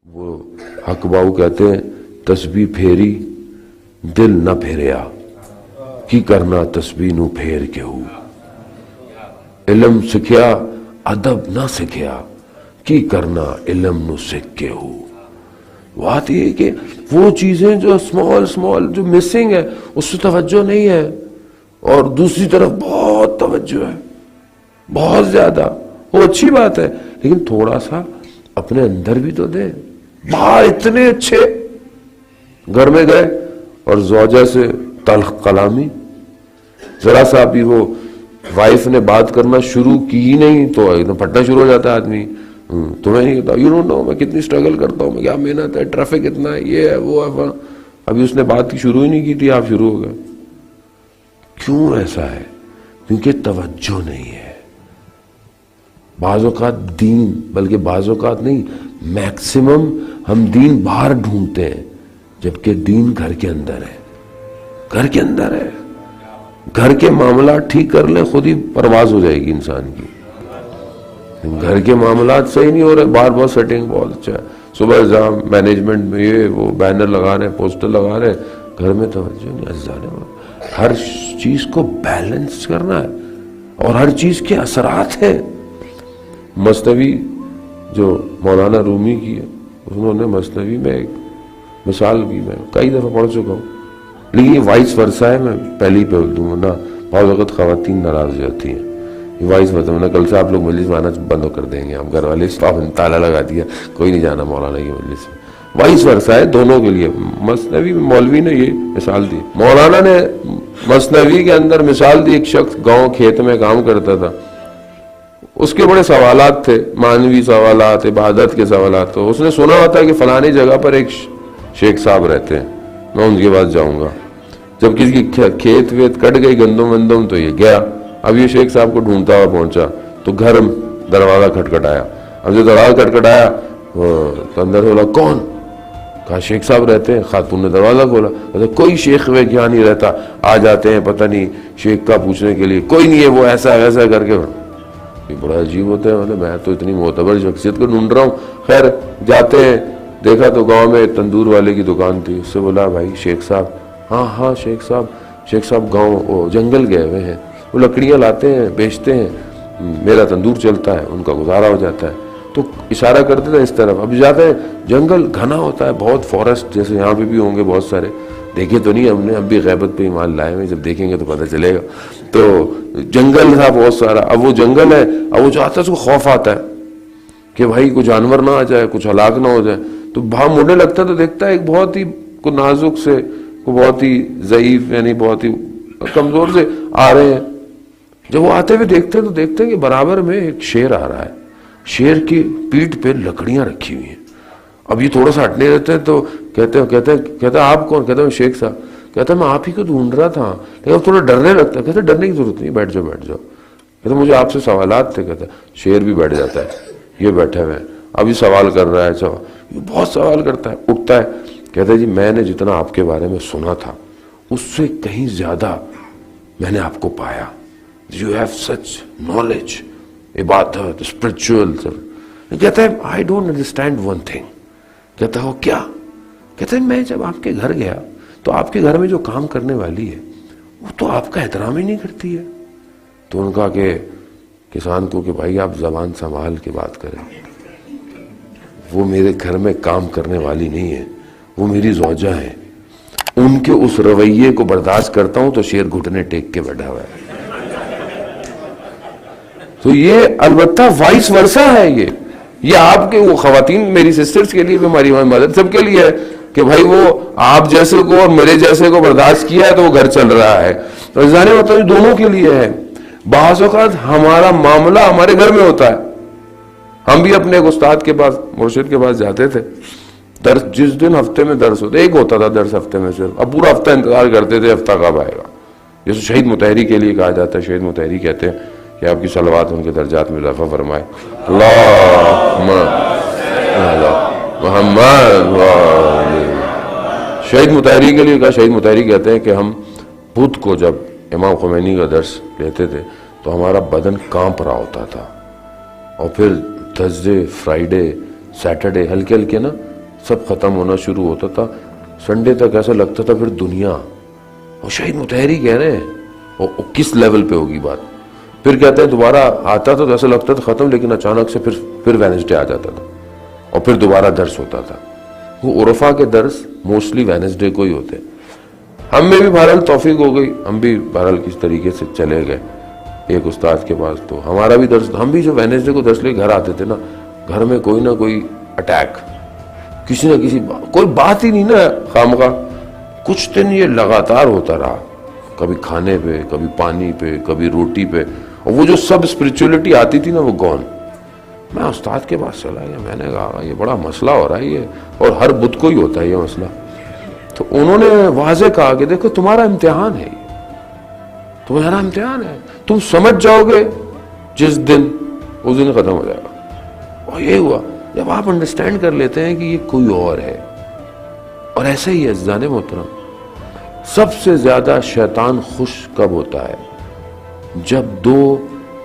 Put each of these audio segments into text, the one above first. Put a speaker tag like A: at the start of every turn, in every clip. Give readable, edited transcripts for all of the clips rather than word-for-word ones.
A: وہ حق باؤ کہتے ہیں تسبیح پھیری دل نہ پھیریا کی کرنا تسبیح نو پھیر کے ہو، علم سکھیا ادب نہ سکھیا کی کرنا علم نو سکھ کے ہو۔ بات یہ کہ وہ چیزیں جو سمال جو مسنگ ہے اس سے توجہ نہیں ہے، اور دوسری طرف بہت توجہ ہے، بہت زیادہ۔ وہ اچھی بات ہے لیکن تھوڑا سا اپنے اندر بھی تو دے۔ باہر اتنے اچھے، گھر میں گئے اور زوجہ سے تلخ کلامی، ذرا سا بھی وہ وائف نے بات کرنا شروع کی ہی نہیں تو ایک دم پھٹنا شروع ہو جاتا ہے آدمی۔ تمہیں نہیں پتا، یو ڈونٹ نو میں کتنی اسٹرگل کرتا ہوں، میں کیا محنت ہے، ٹریفک اتنا ہے، یہ ہے وہ ہے، ابھی اس نے بات کی شروع ہی نہیں کی تھی آپ شروع ہو گئے۔ کیوں ایسا ہے؟ کیونکہ توجہ نہیں ہے۔ بعض اوقات دین، بلکہ بعض اوقات نہیں، میکسیمم ہم دین باہر ڈھونڈتے ہیں جبکہ دین گھر کے اندر ہے، گھر کے اندر ہے۔ گھر کے معاملات ٹھیک کر لیں، خود ہی پرواز ہو جائے گی انسان کی۔ گھر کے معاملات صحیح نہیں ہو رہے، بار بار سیٹنگ بہت اچھا ہے، صبح ایگزام، مینجمنٹ میں یہ وہ بینر لگا رہے ہیں، پوسٹر لگا رہے ہیں، گھر میں توجہ نہیں۔ عزیزان، ہر چیز کو بیلنس کرنا ہے اور ہر چیز کے اثرات ہیں۔ مثنوی جو مولانا رومی کی ہے، انہوں نے مثنوی میں ایک مثال بھی میں کئی دفعہ پڑھ چکا ہوں، لیکن یہ وائس ورثہ ہے، میں پہلی پہ دوں نا، بہت وقت خواتین ناراض ہو جاتی ہیں، یہ وائس ورثہ ہے۔ کل سے آپ لوگ مجلس میں آنا بند کر دیں گے، ہم گھر والے تالا لگا دیا، کوئی نہیں جانا مولانا کی مجلس میں۔ وائس ورثہ ہے دونوں کے لیے۔ مثنوی میں مولوی نے یہ مثال دی، مولانا نے مثنوی کے اندر مثال دی، ایک شخص گاؤں کھیت میں کام کرتا تھا، اس کے بڑے سوالات تھے، معنوی سوالات، عبادت کے سوالات۔ تو اس نے سنا ہوتا ہے کہ فلانی جگہ پر ایک شیخ صاحب رہتے ہیں، میں ان کے پاس جاؤں گا۔ جب کسی کی کھیت ویت کٹ گئی، گندم وندم، تو یہ گیا۔ اب یہ شیخ صاحب کو ڈھونڈتا ہوا پہنچا تو گھر دروازہ کھٹکھٹایا۔ اب جو دروازہ کھٹکھٹایا تو اندر سے بولا کون؟ کہا شیخ صاحب رہتے ہیں۔ خاتون نے دروازہ کھولا، کہتے کوئی شیخ ویخ یہاں نہیں رہتا، آ جاتے ہیں پتہ نہیں شیخ کا پوچھنے کے لیے، کوئی نہیں ہے، وہ ایسا ویسا کر کے۔ یہ بڑا عجیب ہوتا ہے، مطلب میں تو اتنی معتبر شخصیت کو ڈھونڈ رہا ہوں۔ خیر جاتے ہیں، دیکھا تو گاؤں میں تندور والے کی دکان تھی، اس سے بولا بھائی شیخ صاحب؟ ہاں شیخ صاحب گاؤں جنگل گئے ہوئے ہیں، وہ لکڑیاں لاتے ہیں بیچتے ہیں، میرا تندور چلتا ہے، ان کا گزارا ہو جاتا ہے۔ تو اشارہ کرتے تھے اس طرف۔ اب جاتے ہیں، جنگل گھنا ہوتا ہے، بہت فارسٹ جیسے یہاں پہ بھی ہوں گے بہت سارے، دیکھے تو نہیں ہم نے، اب بھی غیبت پہ ایمان لائے ہوئے، جب دیکھیں گے تو پتہ چلے گا۔ تو جنگل تھا بہت سارا، اب وہ جنگل ہے، اب وہ چاہتا ہے، اس کو خوف آتا ہے کہ بھائی کوئی جانور نہ آ جائے، کچھ ہلاک نہ ہو جائے۔ تو باہر مڑنے لگتا ہے تو دیکھتا ہے ایک بہت ہی کو نازک سے، کو بہت ہی ضعیف، یعنی بہت ہی کمزور سے آ رہے ہیں۔ جب وہ آتے ہوئے دیکھتے ہیں تو دیکھتے ہیں کہ برابر میں ایک شیر آ رہا ہے، شیر کی پیٹھ پہ لکڑیاں رکھی ہوئی ہیں۔ اب یہ تھوڑا سا ہٹنے رہتے ہیں تو کہتے ہیں آپ کون؟ کہتے ہیں شیخ صاحب۔ کہتا ہے میں آپ ہی کو ڈھونڈ رہا تھا، لیکن اب تھوڑا ڈرنے لگتا ہے۔ کہتے ہیں ڈرنے کی ضرورت نہیں، بیٹھ جاؤ۔ کہتے ہیں مجھے آپ سے سوالات تھے۔ کہتا ہے شیر بھی بیٹھ جاتا ہے، یہ بیٹھے ہوئے ہیں، اب یہ سوال کر رہا ہے، یہ بہت سوال کرتا ہے، اٹھتا ہے۔ کہتا ہے جی میں نے جتنا آپ کے بارے میں سنا تھا اس سے کہیں زیادہ میں نے آپ کو پایا۔ You have such knowledge, عبادت، spiritual۔ کہتا ہے I don't understand one thing۔ کہتا ہے وہ کیا؟ کہتا ہے میں جب آپ کے گھر گیا تو آپ کے گھر میں جو کام کرنے والی ہے وہ تو آپ کا احترام ہی نہیں کرتی ہے۔ تو ان کا کہ کسان کو کہ بھائی آپ زبان سنبھال کے بات کریں، وہ میرے گھر میں کام کرنے والی نہیں ہے، وہ میری زوجہ ہے، ان کے اس رویے کو برداشت کرتا ہوں تو شیر گھٹنے ٹیک کے بیٹھا ہوا ہے۔ تو یہ البتہ وائس ورثہ ہے، یہ آپ کے وہ خواتین میری سسٹرز کے لیے بھی، ہماری مدد سب کے لیے ہے کہ بھائی وہ آپ جیسے کو اور میرے جیسے کو برداشت کیا ہے تو وہ گھر چل رہا ہے۔ تو جانے مطلب دونوں کے لیے ہے۔ بعض اوقات ہمارا معاملہ ہمارے گھر میں ہوتا ہے۔ ہم بھی اپنے ایک استاد کے پاس، مرشد کے پاس جاتے تھے، درس جس دن ہفتے میں درس ہوتا، ایک ہوتا تھا درس ہفتے میں صرف، اب پورا ہفتہ انتظار کرتے تھے ہفتہ کب آئے گا۔ جیسے شہید مطہری کے لیے کہا جاتا ہے، شہید مطہری کہتے ہیں کہ آپ کی صلوات ان کے درجات میں اضافہ فرمائے، اللہم محمد۔ شہید مطہری کے لیے کہا، شہید مطہری کہتے ہیں کہ ہم بدھ کو جب امام خمینی کا درس لیتے تھے تو ہمارا بدن کانپ رہا ہوتا تھا، اور پھر تھرسڈے، فرائیڈے، سیٹرڈے ہلکے ہلکے نا سب ختم ہونا شروع ہوتا تھا. سنڈے تک ایسا لگتا تھا پھر دنیا, اور شہید مطہری کہہ رہے ہیں, اور کس لیول پہ ہوگی بات. پھر کہتے ہیں دوبارہ آتا تھا تو ایسا لگتا تھا ختم, لیکن اچانک سے پھر وینسڈے آ جاتا تھا, اور پھر دوبارہ درس ہوتا تھا. وہ عرفا کے درس موسٹلی وینسڈے کو ہی ہوتے. ہم میں بھی بہرحال توفیق ہو گئی, ہم بھی بہرحال کس طریقے سے چلے گئے ایک استاد کے پاس, تو ہمارا بھی درس, ہم بھی جو وینسڈے کو درس لے گھر آتے تھے نا, گھر میں کوئی نہ کوئی اٹیک, کسی نہ کسی کوئی بات ہی نہیں نا خامخواہ. کچھ دن یہ لگاتار ہوتا رہا, کبھی کھانے پہ, کبھی پانی پہ, کبھی روٹی پہ, اور وہ جو سب اسپرچولیٹی آتی تھی نا وہ گون. میں استاد کے پاس چلا گیا, میں نے کہا یہ بڑا مسئلہ ہو رہا ہے یہ, اور ہر بدھ کو ہی ہوتا ہے یہ مسئلہ. تو انہوں نے واضح کہا کہ دیکھو تمہارا امتحان ہے, یہ تمہارا امتحان ہے, تم سمجھ جاؤ گے جس دن, اس دن ختم ہو جائے گا. اور یہ ہوا جب آپ انڈرسٹینڈ کر لیتے ہیں کہ یہ کوئی اور ہے. اور ایسا ہی ہے عزیزان محترم, سب سے زیادہ شیطان خوش کب ہوتا ہے؟ جب دو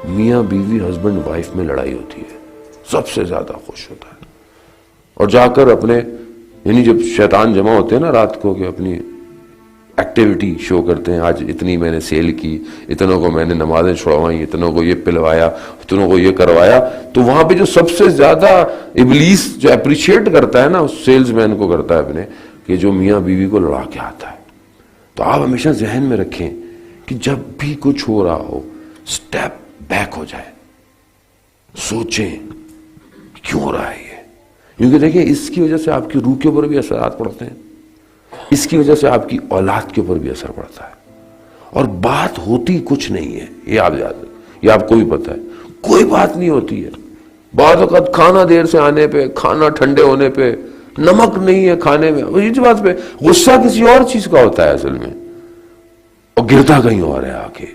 A: میاں بیوی ہسبینڈ وائف میں لڑائی ہوتی ہے, سب سے زیادہ خوش ہوتا ہے. اور جا کر اپنے, یعنی جب شیطان جمع ہوتے ہیں نا رات کو, کہ اپنی ایکٹیویٹی شو کرتے ہیں, آج اتنی میں نے سیل کی, اتنوں کو میں نے نمازیں چھڑوائیں, اتنوں کو یہ پلوایا, اتنوں کو یہ کروایا. تو وہاں پہ جو سب سے زیادہ ابلیس جو اپریشیٹ کرتا ہے نا, اس سیلز مین کو کرتا ہے اپنے, کہ جو میاں بیوی کو لڑا کے آتا ہے. تو آپ ہمیشہ ذہن میں رکھیں کہ جب بھی کچھ ہو رہا ہو, سٹیپ بیک ہو جائے, سوچیں کیوں ہو رہا ہے یہ. کیونکہ دیکھیں اس کی وجہ سے آپ کی روح کے اوپر بھی اثرات پڑتے ہیں, اس کی وجہ سے آپ کی اولاد کے اوپر بھی اثر پڑتا ہے. اور بات ہوتی کچھ نہیں ہے, یہ آپ یاد, یہ آپ کو بھی پتہ ہے, کوئی بات نہیں ہوتی ہے. بعض اوقات کھانا دیر سے آنے پہ, کھانا ٹھنڈے ہونے پہ, نمک نہیں ہے کھانے میں, اس بات پہ غصہ کسی اور چیز کا ہوتا ہے اصل میں, اور گرتا کہیں اور ہے آ کے.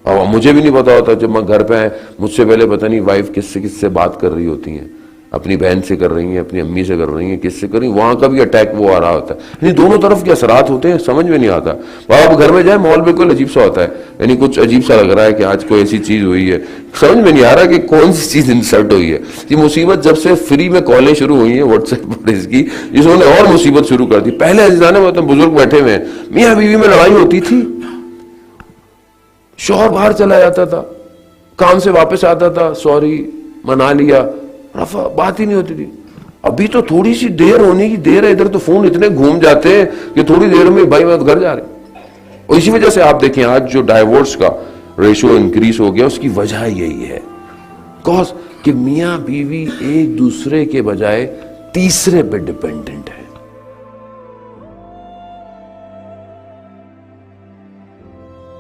A: اور مجھے بھی نہیں پتا ہوتا, جب میں گھر پہ آئے مجھ سے پہلے پتہ نہیں وائف کس سے بات کر رہی ہوتی ہیں, اپنی بہن سے کر رہی ہیں, اپنی امی سے کر رہی ہیں, کس سے کر رہی ہیں, وہاں کا بھی اٹیک وہ آ رہا ہوتا ہے. یعنی دونوں طرف کے اثرات ہوتے ہیں, سمجھ میں نہیں آتا. آپ گھر میں جائیں ماحول بالکل عجیب سا ہوتا ہے, یعنی کچھ عجیب سا لگ رہا ہے کہ آج کوئی ایسی چیز ہوئی ہے, سمجھ میں نہیں آ رہا کہ کون سی چیز انسرٹ ہوئی ہے. یہ مصیبت جب سے فری میں کالیں شروع ہوئی ہیں واٹس ایپ پر اس کی, انہوں نے اور مصیبت شروع کر دی. پہلے عزیزانے میں بزرگ بیٹھے ہوئے ہیں, میاں بیوی میں لڑائی ہوتی تھی, شوہر باہر چلا جاتا تھا, کام سے واپس آتا تھا, سوری منا لیا, رفع, بات ہی نہیں ہوتی تھی. ابھی تو تھوڑی سی دیر ہونے کی دیر ہے, ادھر تو فون اتنے گھوم جاتے ہیں کہ تھوڑی دیر میں بھائی میں تو گھر جا رہے ہیں. اور اسی وجہ سے آپ دیکھیں آج جو ڈائیورس کا ریشو انکریز ہو گیا, اس کی وجہ یہی ہے کہ میاں بیوی ایک دوسرے کے بجائے تیسرے پہ ڈیپینڈنٹ ہے.